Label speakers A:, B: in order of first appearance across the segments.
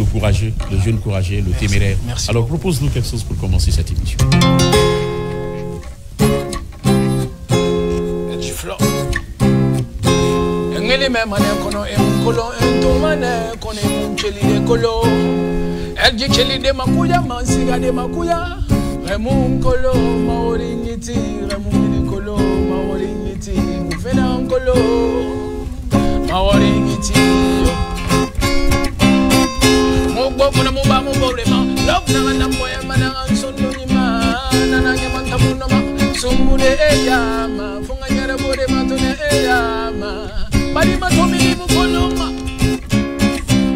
A: courageux, le jeune courageux, le téméraire.
B: Merci
A: Alors,
B: beaucoup.
A: propose-nous quelque chose pour commencer cette émission.
B: Du flot. Ngeli me mane kono emkolo entomane kono emcheli de kolo. Elji cheli de makuya mansiga de makuya. Remunkolo maoringiti remungikolo maoringiti mufena onkolo maoringiti. Mogbo kuna muba muborema. Love na na moya mana ansono nyima na na nyama tamunoma. Sumude eyama funga nyara bore matone eyama. Bari matomi mukoloma.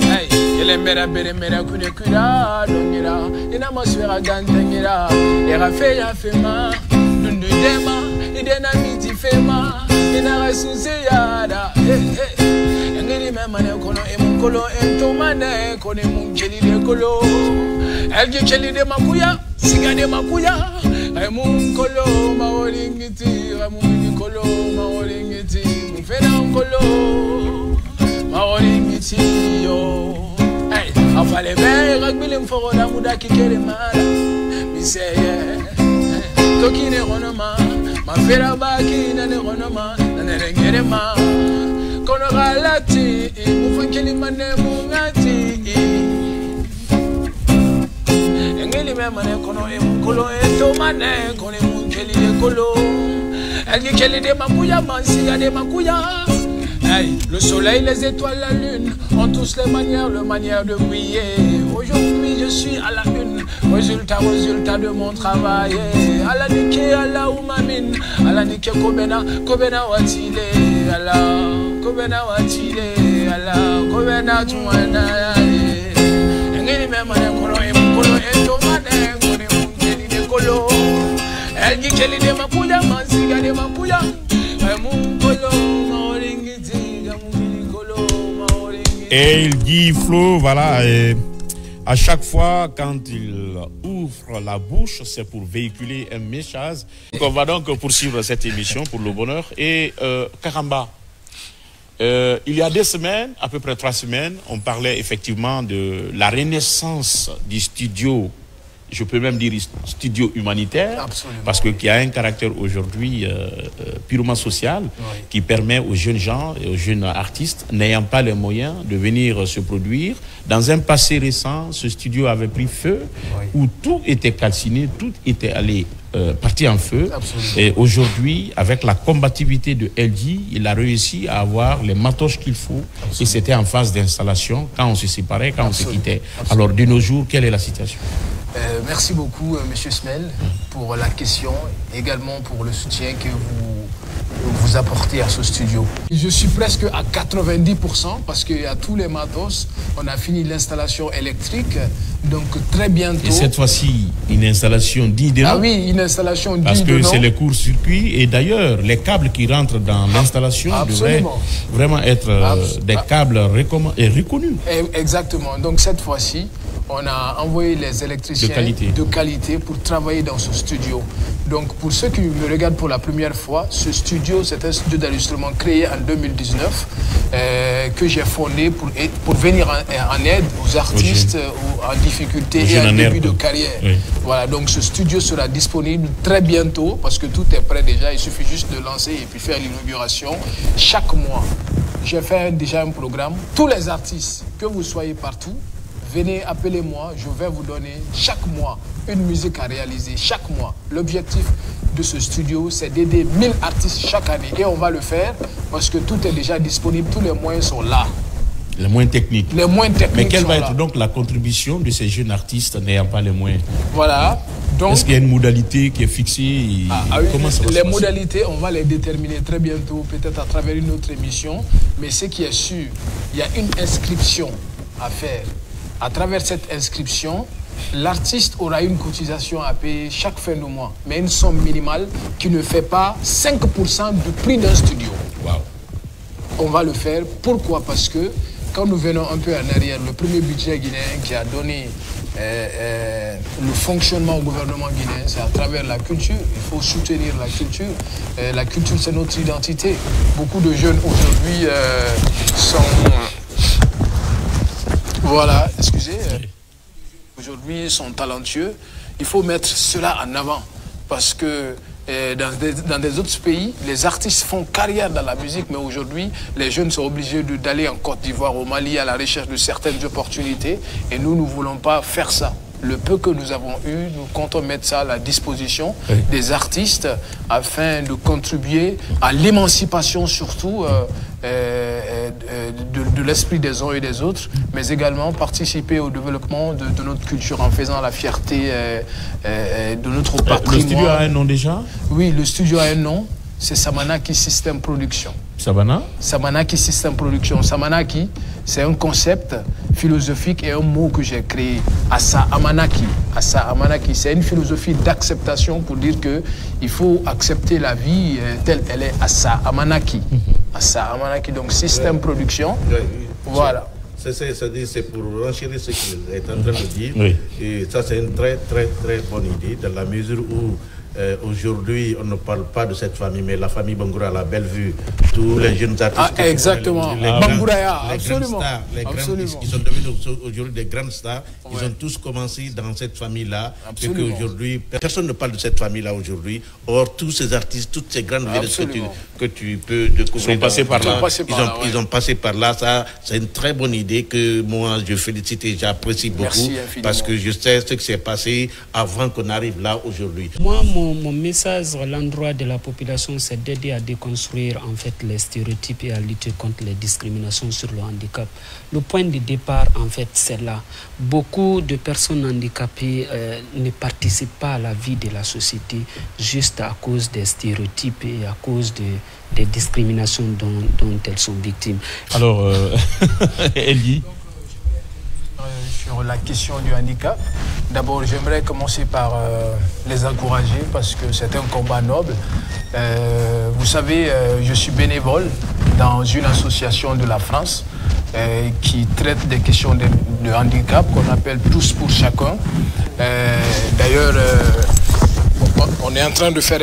B: Hey, ele mera bere mera kune kura dongira. Ina maswera gantengira. Era feya fema. Dundu dema. Idena miti fema. Ina rasuze yada. Hey hey. Ngiri me mane kono emukolo entomane kono emuncheli de kolo. Elji cheli de makuya. Siga de makuya. Emukolo maoringiti. Emukolo maoringiti. Mufena onkolo maoringiti yo. Hey, afale be ragbile mforo da muda kikere mala. Miseye toki ne ronoma. Mafera baki na ne ronoma. Na ne rengere ma. Kono galati mufankeli mane mungati. Engeli me mane kono emukolo eto mane kono emunkeli de kolo. Elle dit de makuya, mansiga de makuya. Hey, le soleil, les étoiles, la lune ont tous les manières de briller. Aujourd'hui, je suis à la une. Résultat de mon travail. À la nike, à la umamine. À la nike, kobena watile. À la kobena watile. À la kobena tuana. Engeni me mane kono emukolo entomane kono emukeli de kolo. Elle dit de makuya, mansiga de makuya.
A: Et il dit Flo, voilà, à chaque fois quand il ouvre la bouche, c'est pour véhiculer un message. Donc on va donc poursuivre cette émission pour le bonheur. Et Karamba, il y a 2 semaines, à peu près 3 semaines, on parlait effectivement de la renaissance du studio. Je peux même dire studio humanitaire.
B: Absolument.
A: Parce qu'il y a un caractère aujourd'hui purement social, oui, qui permet aux jeunes gens et aux jeunes artistes n'ayant pas les moyens de venir se produire. Dans un passé récent, ce studio avait pris feu, oui, où tout était calciné, tout était allé parti en feu. Absolument. Et aujourd'hui, avec la combativité de LG, il a réussi à avoir les matos qu'il faut. Absolument. Et c'était en phase d'installation quand on se séparait, quand Absolument. On se quittait. Absolument. Alors de nos jours, quelle est la situation?
B: Merci beaucoup, Monsieur Smel, pour la question, également pour le soutien que vous apportez à ce studio. Je suis presque à 90% parce qu'il y a tous les matos. On a fini l'installation électrique, donc très bientôt.
A: Et cette fois-ci, une installation digne de nom.
B: Ah oui, une installation digne de nom.
A: Parce que c'est les courts-circuits et d'ailleurs, les câbles qui rentrent dans l'installation devraient vraiment être des câbles reconnus.
B: Exactement. Donc cette fois-ci, on a envoyé les électriciens de qualité pour travailler dans ce studio. Donc pour ceux qui me regardent pour la première fois, ce studio, c'est un studio d'enregistrement créé en 2019 que j'ai fondé pour venir en aide aux artistes en difficulté et en début de carrière. Oui. Voilà, donc ce studio sera disponible très bientôt parce que tout est prêt déjà. Il suffit juste de lancer et puis faire l'inauguration. Chaque mois, j'ai fait déjà un programme. Tous les artistes, que vous soyez partout, venez, appelez-moi, je vais vous donner chaque mois une musique à réaliser, chaque mois. L'objectif de ce studio, c'est d'aider 1000 artistes chaque année. Et on va le faire parce que tout est déjà disponible, tous les moyens sont là.
A: Les moyens techniques.
B: Les moyens techniques.
A: Mais quelle va être donc la contribution de ces jeunes artistes n'ayant pas les moyens?
B: Voilà.
A: Est-ce qu'il y a une modalité qui est fixée?
B: Comment ça va se passer? Les modalités, on va les déterminer très bientôt, peut-être à travers une autre émission. Mais ce qui est sûr, il y a une inscription à faire. À travers cette inscription, l'artiste aura une cotisation à payer chaque fin de mois, mais une somme minimale qui ne fait pas 5% du prix d'un studio.
A: Wow.
B: On va le faire. Pourquoi? Parce que quand nous venons un peu en arrière, le premier budget guinéen qui a donné le fonctionnement au gouvernement guinéen, c'est à travers la culture. Il faut soutenir la culture. La culture, c'est notre identité. Beaucoup de jeunes aujourd'hui sont Voilà, excusez. Aujourd'hui, ils sont talentueux. Il faut mettre cela en avant parce que dans des autres pays, les artistes font carrière dans la musique, mais aujourd'hui, les jeunes sont obligés d'aller en Côte d'Ivoire, au Mali, à la recherche de certaines opportunités. Et nous ne voulons pas faire ça. Le peu que nous avons eu, nous comptons mettre ça à la disposition des artistes afin de contribuer à l'émancipation surtout de l'esprit des uns et des autres, mais également participer au développement de notre culture en faisant la fierté de notre patrimoine.
A: Le studio a un nom déjà?
B: Oui, le studio a un nom, c'est Samanaki System Production. Samanaki System Production. Samanaki, c'est un concept philosophique et un mot que j'ai créé. Asa Amanaki. Asa Amanaki, c'est une philosophie d'acceptation pour dire que il faut accepter la vie telle elle est. Asa Amanaki. Asa Amanaki, donc System Production. Voilà.
C: C'est pour renchérir ce qu'il est en train de dire. Et ça, c'est une très bonne idée, dans la mesure où aujourd'hui, on ne parle pas de cette famille, mais la famille Bangoura a la belle vue. Tous les jeunes artistes.
B: Exactement. Bangouraya, absolument.
C: Les grands qui sont devenus aujourd'hui des grandes stars, ils ont tous commencé dans cette famille-là. Et qu'aujourd'hui, personne ne parle de cette famille-là aujourd'hui. Or, tous ces artistes, toutes ces grandes vedettes que tu peux découvrir. Ils ont passé par là. Ça, c'est une très bonne idée que moi, je félicite et j'apprécie beaucoup. Parce que je sais ce qui s'est passé avant qu'on arrive là aujourd'hui.
D: Moi, mon message à l'endroit de la population, c'est d'aider à déconstruire en fait les stéréotypes et à lutter contre les discriminations sur le handicap. Le point de départ, en fait, c'est là. Beaucoup de personnes handicapées ne participent pas à la vie de la société juste à cause des stéréotypes et à cause des discriminations dont elles sont victimes.
A: Alors, Elie,
B: sur la question du handicap, d'abord j'aimerais commencer par les encourager parce que c'est un combat noble. Vous savez, je suis bénévole dans une association de la France qui traite des questions de handicap qu'on appelle Tous pour chacun. D'ailleurs, on est en train de faire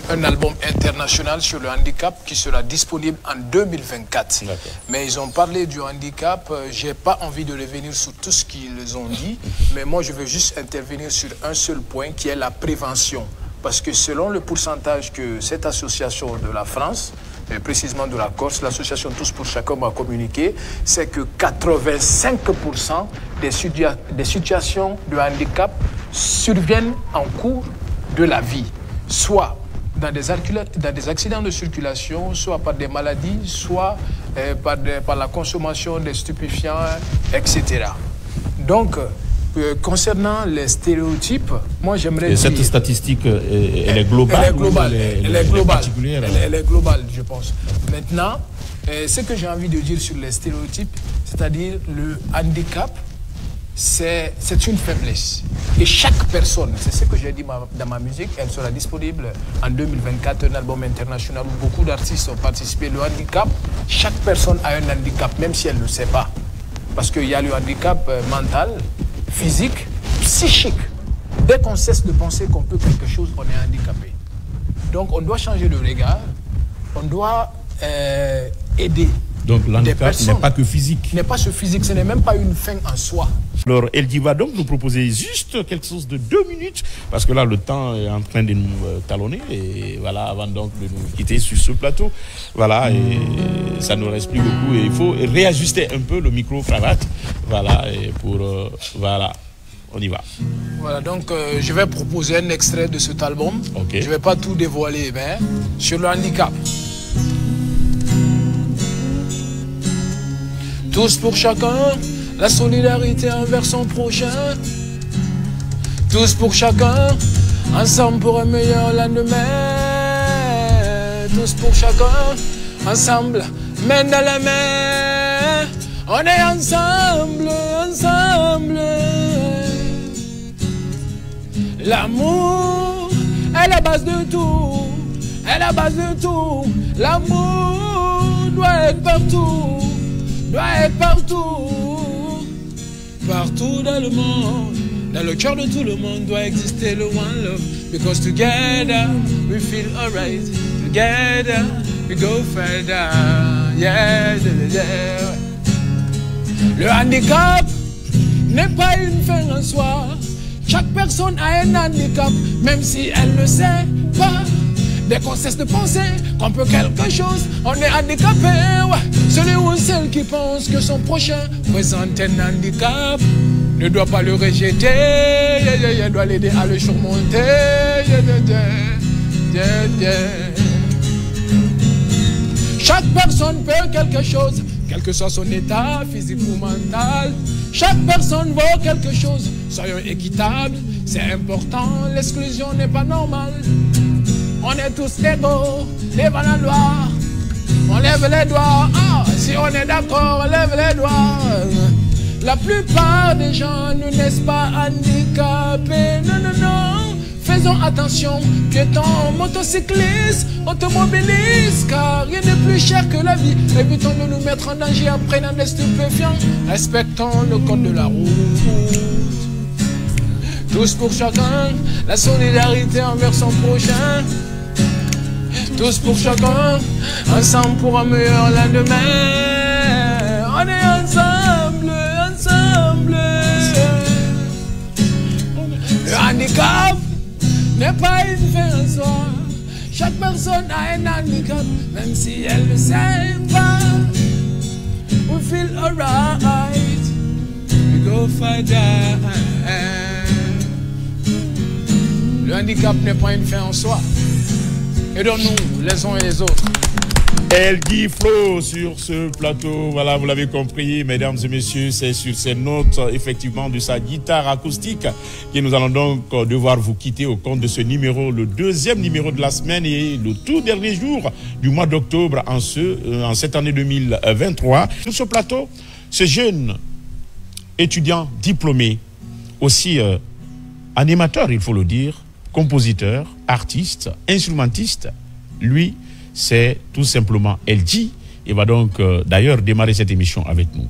B: un album international sur le handicap qui sera disponible en 2024. Mais ils ont parlé du handicap. Je n'ai pas envie de revenir sur tout ce qu'ils ont dit, mais moi je veux juste intervenir sur un seul point qui est la prévention. Parce que selon le pourcentage que cette association de la France, et précisément de la Corse, l'association Tous pour chacun m'a communiqué, c'est que 85% des situations de handicap surviennent en cours de la vie, soit dans des accidents de circulation, soit par des maladies, soit par la consommation des stupéfiants, etc. Donc, concernant les stéréotypes, moi j'aimerais dire...
A: Cette statistique, elle est globale?
B: Elle est globale, je pense. Maintenant, ce que j'ai envie de dire sur les stéréotypes, c'est-à-dire le handicap, c'est une faiblesse. Et chaque personne, c'est ce que j'ai dit dans ma musique, elle sera disponible en 2024, un album international où beaucoup d'artistes ont participé. Le handicap, chaque personne a un handicap, même si elle ne le sait pas. Parce qu'il y a le handicap mental, physique, psychique. Dès qu'on cesse de penser qu'on peut quelque chose, on est handicapé. Donc on doit changer de regard, on doit aider.
A: Donc l'handicap n'est pas que physique.
B: N'est pas ce physique, ce n'est même pas une fin en soi.
A: Alors Elie va donc nous proposer juste quelque chose de 2 minutes, parce que là le temps est en train de nous talonner, et voilà, avant donc de nous quitter sur ce plateau. Voilà, et ça ne nous reste plus beaucoup, et il faut réajuster un peu le micro-cravate. Voilà, et pour... voilà, on y va.
B: Voilà, donc je vais proposer un extrait de cet album. Je ne vais pas tout dévoiler, mais sur le handicap. Tous pour chacun, la solidarité envers son prochain. Tous pour chacun, ensemble pour un meilleur lendemain. Tous pour chacun, ensemble, main dans la main. On est ensemble, ensemble. L'amour est la base de tout, est la base de tout. L'amour doit être partout. Doit être partout, partout dans le monde, dans le cœur de tout le monde doit exister le one love. Because together we feel alright, together we go further. Yeah, yeah, yeah. Le handicap personne a un handicap, même si elle ne sait pas. Dès qu'on cesse de penser qu'on peut quelque chose, on est handicapé, ouais. Celui ou celle qui pense que son prochain présente un handicap ne doit pas le rejeter, doit l'aider à le surmonter. Chaque personne peut quelque chose, quel que soit son état physique ou mental. Chaque personne vaut quelque chose, soyons équitables, c'est important, l'exclusion n'est pas normale. On est tous égaux devant la loi. On lève les doigts, si on est d'accord, on lève les doigts. La plupart des gens ne naissent pas handicapés, non. Faisons attention, piétons, motocyclistes, automobilistes, car rien n'est plus cher que la vie. Évitons de nous mettre en danger en prenant des stupéfiants. Respectons le code de la route. Tous pour chacun, la solidarité envers son prochain. Tous pour chacun, ensemble pour un meilleur lendemain. On est ensemble. Le handicap n'est pas une fin en soi. Chaque personne a un handicap, même si elle ne sait pas. We feel alright, we go fight that. Le handicap n'est pas une fin en soi. Aidons-nous les uns et les autres.
A: El Guy Flo sur ce plateau, voilà, vous l'avez compris, mesdames et messieurs, c'est sur ces notes, effectivement, de sa guitare acoustique que nous allons donc devoir vous quitter au compte de ce numéro, le deuxième numéro de la semaine et le tout dernier jour du mois d'octobre en cette année 2023. Sur ce plateau, ce jeune étudiant diplômé, aussi animateur, il faut le dire, compositeur, artiste, instrumentiste, lui, c'est tout simplement LG. Il va donc d'ailleurs démarrer cette émission avec nous.